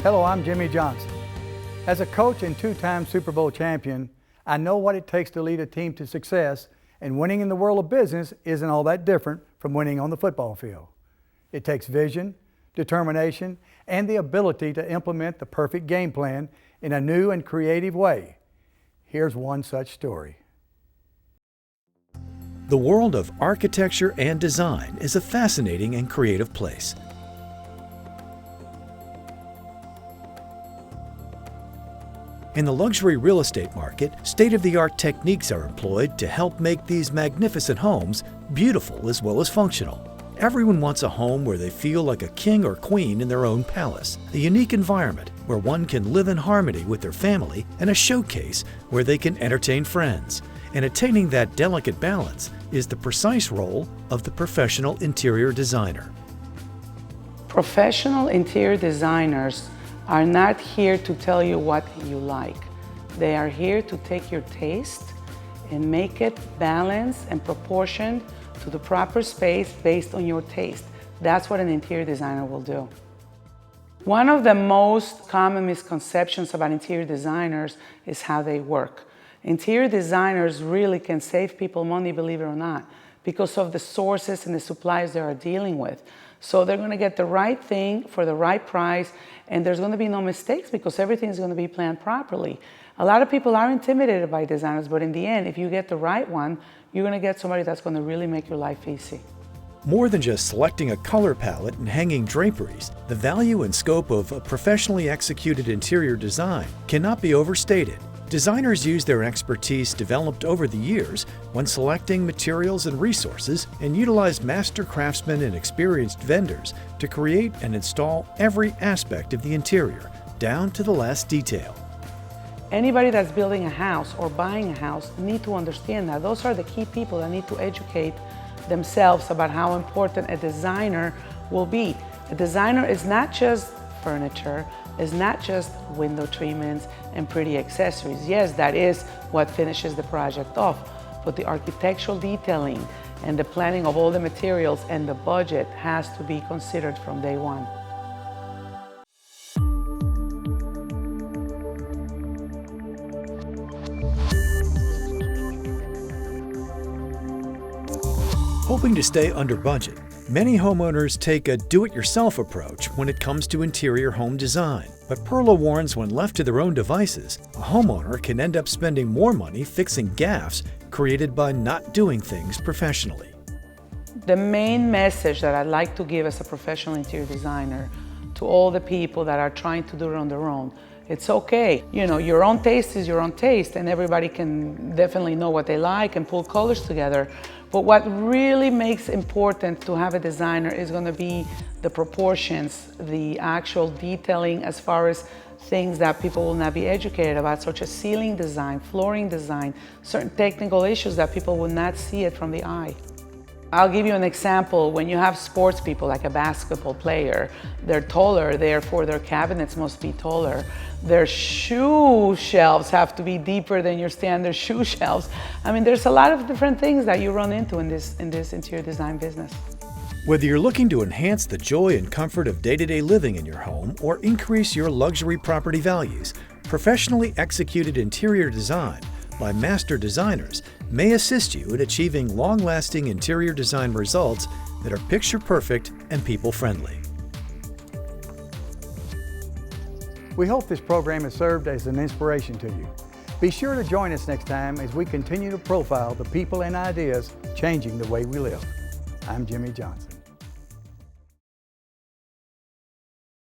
Hello, I'm Jimmy Johnson. As a coach and two-time Super Bowl champion, I know what it takes to lead a team to success, and winning in the world of business isn't all that different from winning on the football field. It takes vision, determination, and the ability to implement the perfect game plan in a new and creative way. Here's one such story. The world of architecture and design is a fascinating and creative place. In the luxury real estate market, state-of-the-art techniques are employed to help make these magnificent homes beautiful as well as functional. Everyone wants a home where they feel like a king or queen in their own palace, a unique environment where one can live in harmony with their family, and a showcase where they can entertain friends. And attaining that delicate balance is the precise role of the professional interior designer. Professional interior designers are not here to tell you what you like. They are here to take your taste and make it balanced and proportioned to the proper space based on your taste. That's what an interior designer will do. One of the most common misconceptions about interior designers is how they work. Interior designers really can save people money, believe it or not, because of the sources and the suppliers they are dealing with. So they're going to get the right thing for the right price, and there's going to be no mistakes because everything is going to be planned properly. A lot of people are intimidated by designers, but in the end, if you get the right one, you're going to get somebody that's going to really make your life easy. More than just selecting a color palette and hanging draperies, the value and scope of a professionally executed interior design cannot be overstated. Designers use their expertise developed over the years when selecting materials and resources, and utilize master craftsmen and experienced vendors to create and install every aspect of the interior, down to the last detail. Anybody that's building a house or buying a house need to understand that those are the key people that need to educate themselves about how important a designer will be. A designer is not just furniture, is not just window treatments and pretty accessories. Yes, that is what finishes the project off, but the architectural detailing and the planning of all the materials and the budget has to be considered from day one. Hoping to stay under budget, many homeowners take a do-it-yourself approach when it comes to interior home design. But Perla warns when left to their own devices, a homeowner can end up spending more money fixing gaffes created by not doing things professionally. The main message that I'd like to give as a professional interior designer to all the people that are trying to do it on their own, it's okay. You know, your own taste is your own taste, and everybody can definitely know what they like and pull colors together. But what really makes important to have a designer is going to be the proportions, the actual detailing as far as things that people will not be educated about, such as ceiling design, flooring design, certain technical issues that people will not see it from the eye. I'll give you an example. When you have sports people, like a basketball player, they're taller, therefore their cabinets must be taller. Their shoe shelves have to be deeper than your standard shoe shelves. I mean, there's a lot of different things that you run into in this interior design business. Whether you're looking to enhance the joy and comfort of day-to-day living in your home or increase your luxury property values, professionally executed interior design by master designers may assist you in achieving long-lasting interior design results that are picture-perfect and people-friendly. We hope this program has served as an inspiration to you. Be sure to join us next time as we continue to profile the people and ideas changing the way we live. I'm Jimmy Johnson.